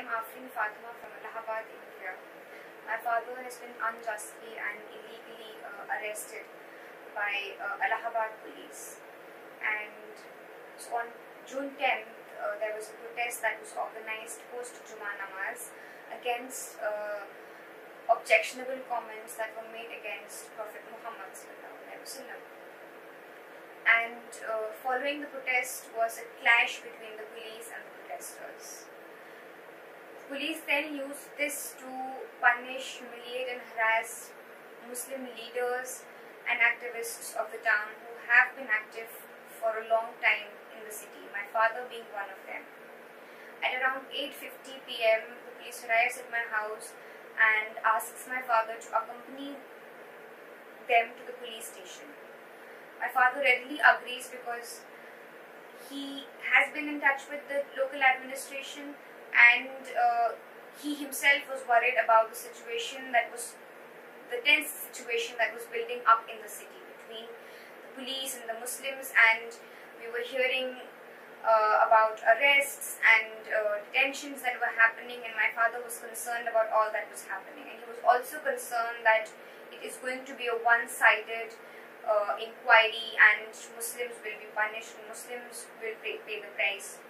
am Afreen Fatima from Allahabad, India. My father has been unjustly and illegally arrested by Allahabad police. And so on June 10th, there was a protest that was organized post-Juma Namaz against objectionable comments that were made against Prophet Muhammad ﷺ. And following the protest was a clash between the police and the protesters. Police then used this to punish, humiliate and harass Muslim leaders and activists of the town who have been active for a long time in the city, my father being one of them. At around 8:50 p.m, the police arrives at my house and asks my father to accompany them to the police station. My father readily agrees because he has been in touch with the local administration and he himself was worried about the situation that was, the tense situation that was building up in the city between the police and the Muslims, and we were hearing about arrests and detentions that were happening, and my father was concerned about all that was happening, and he was also concerned that it is going to be a one-sided inquiry and Muslims will be punished and Muslims will pay the price.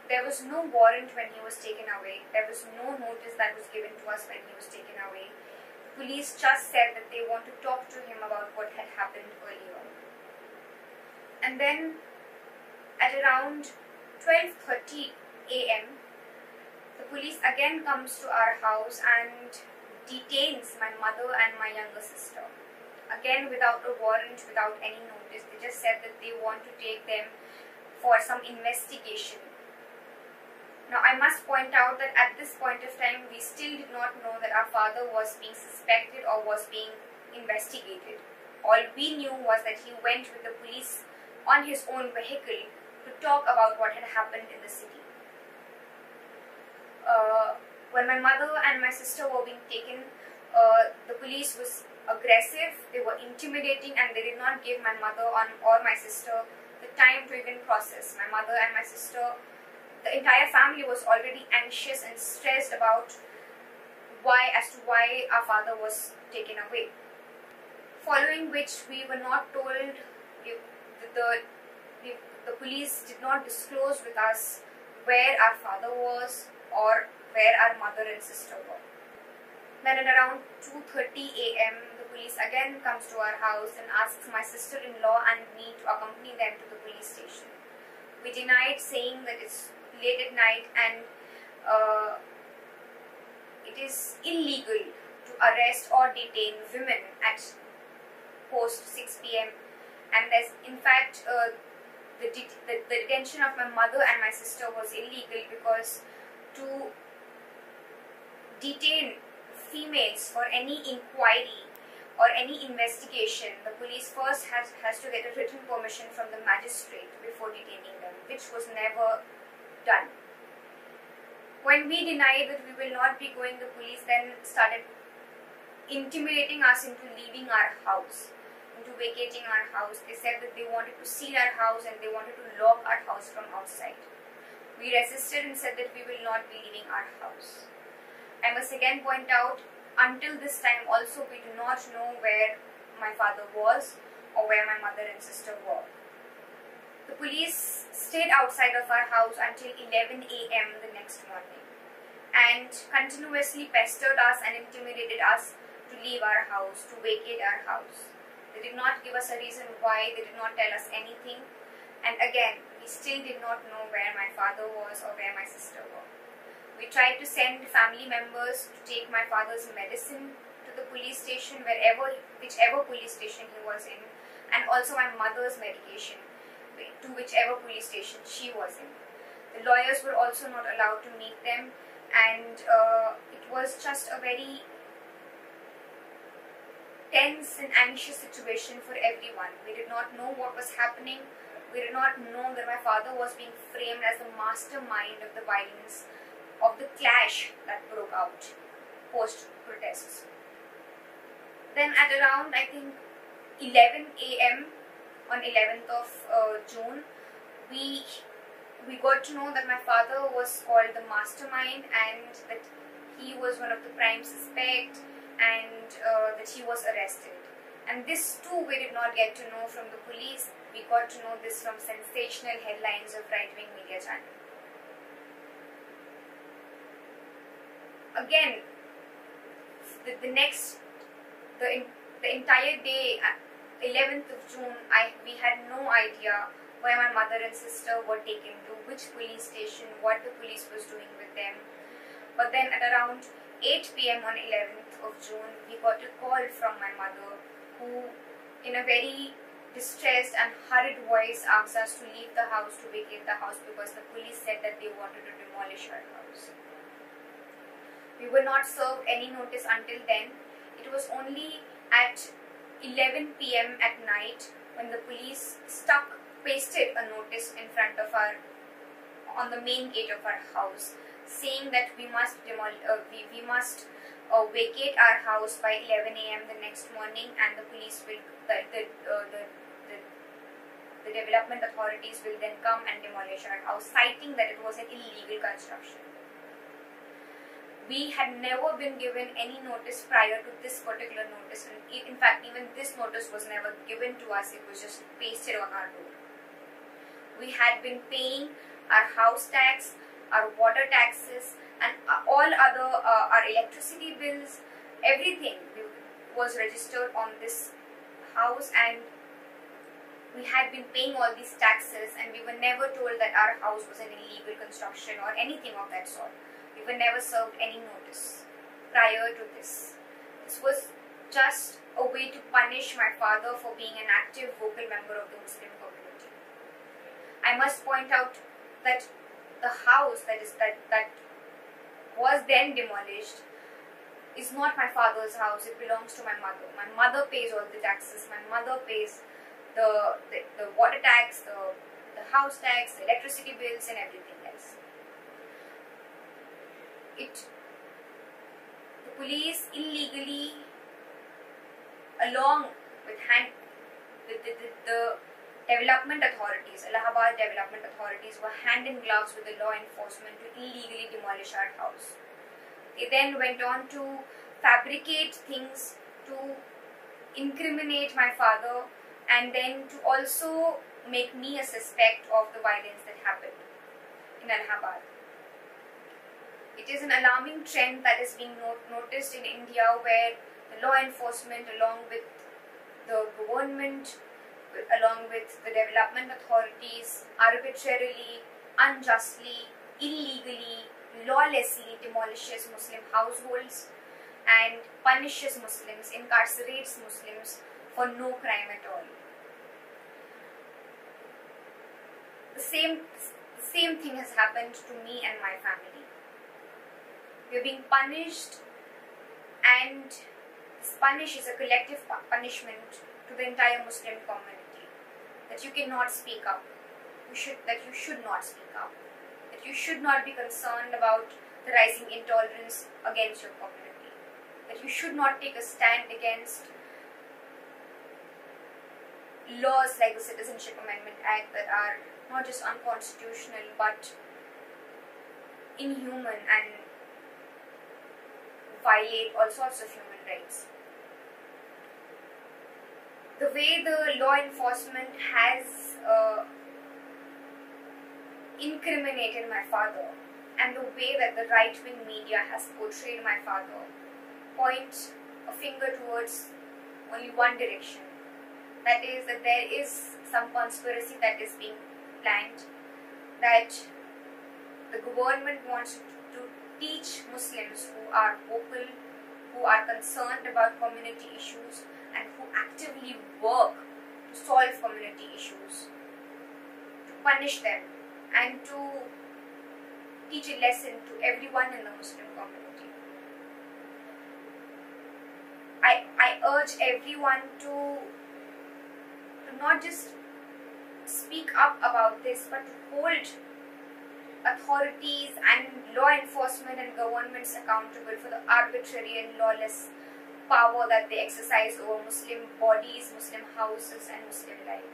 There was no warrant when he was taken away. There was no notice that was given to us when he was taken away. The police just said that they want to talk to him about what had happened earlier. And then at around 12:30 a.m, the police again comes to our house and detains my mother and my younger sister. Again, without a warrant, without any notice. They just said that they want to take them for some investigation. Now, I must point out that at this point of time, we still did not know that our father was being suspected or was being investigated. All we knew was that he went with the police on his own vehicle to talk about what had happened in the city. When my mother and my sister were being taken, the police was aggressive, they were intimidating, and they did not give my mother or my sister the time to even process. My mother and my sister, the entire family was already anxious and stressed about why our father was taken away. Following which, we were not told, the police did not disclose with us where our father was or where our mother and sister were. Then at around 2:30 a.m, the police again comes to our house and asks my sister-in-law and me to accompany them to the police station. We denied, saying that it's late at night and it is illegal to arrest or detain women at post 6 p.m. And there's, in fact, the detention of my mother and my sister was illegal because to detain females for any inquiry or any investigation, the police first has to get a written permission from the magistrate before detaining them, which was never done. When we denied that we will not be going, the police then started intimidating us into leaving our house, into vacating our house. They said that they wanted to seal our house and they wanted to lock our house from outside. We resisted and said that we will not be leaving our house. I must again point out, until this time also, we do not know where my father was or where my mother and sister were. The police stayed outside of our house until 11 a.m. the next morning and continuously pestered us and intimidated us to leave our house, to vacate our house. They did not give us a reason why, they did not tell us anything, and again, we still did not know where my father was or where my sister were. We tried to send family members to take my father's medicine to the police station, whichever police station he was in, and also my mother's medication to whichever police station she was in. The lawyers were also not allowed to meet them, and it was just a very tense and anxious situation for everyone. We did not know what was happening. We did not know that my father was being framed as the mastermind of the violence, of the clash that broke out post-protests. Then at around, I think, 11 a.m. on 11th of June, we we got to know that my father was called the mastermind, and that he was one of the prime suspects, and that he was arrested. And this too we did not get to know from the police. We got to know this from sensational headlines of right-wing media channels. Again, the entire day, 11th of June, we had no idea where my mother and sister were taken to, which police station, what the police was doing with them. But then at around 8 p.m. on 11th of June, we got a call from my mother, who in a very distressed and hurried voice asked us to leave the house, to vacate the house, because the police said that they wanted to demolish our house. We were not served any notice until then. It was only at 11 p.m. at night when the police pasted a notice in front of on the main gate of our house, saying that we must vacate our house by 11 a.m. the next morning, and the police will, the development authorities will then come and demolish our house, citing that it was an illegal construction. We had never been given any notice prior to this particular notice, and in fact even this notice was never given to us. It was just pasted on our door. We had been paying our house tax, our water taxes, and all other our electricity bills. Everything was registered on this house, and we had been paying all these taxes, and we were never told that our house was an illegal construction or anything of that sort. We were never served any notice prior to this. This was just a way to punish my father for being an active, vocal member of the Muslim community. I must point out that the house that was then demolished is not my father's house. It belongs to my mother. My mother pays all the taxes. My mother pays the water tax, the house tax, the electricity bills, and everything else. The police illegally, along with the development authorities, Allahabad development authorities, were hand in gloves with the law enforcement to illegally demolish our house. They then went on to fabricate things to incriminate my father, and then to also make me a suspect of the violence that happened in Allahabad. It is an alarming trend that is being noticed in India, where the law enforcement, along with the government, along with the development authorities, arbitrarily, unjustly, illegally, lawlessly demolishes Muslim households and punishes Muslims, incarcerates Muslims for no crime at all. The same thing has happened to me and my family. We are being punished, and this punish is a collective punishment to the entire Muslim community. That you cannot speak up. That you should not speak up. That you should not be concerned about the rising intolerance against your community. That you should not take a stand against laws like the Citizenship Amendment Act that are not just unconstitutional but inhuman and violate all sorts of human rights. The way the law enforcement has incriminated my father, and the way that the right-wing media has portrayed my father, point a finger towards only one direction. That is, that there is some conspiracy that is being planned, that the government wants to teach Muslims who are vocal, who are concerned about community issues, and who actively work to solve community issues, to punish them and to teach a lesson to everyone in the Muslim community. I urge everyone to not just speak up about this, but to hold authorities and law enforcement and governments accountable for the arbitrary and lawless power that they exercise over Muslim bodies, Muslim houses, and Muslim lives.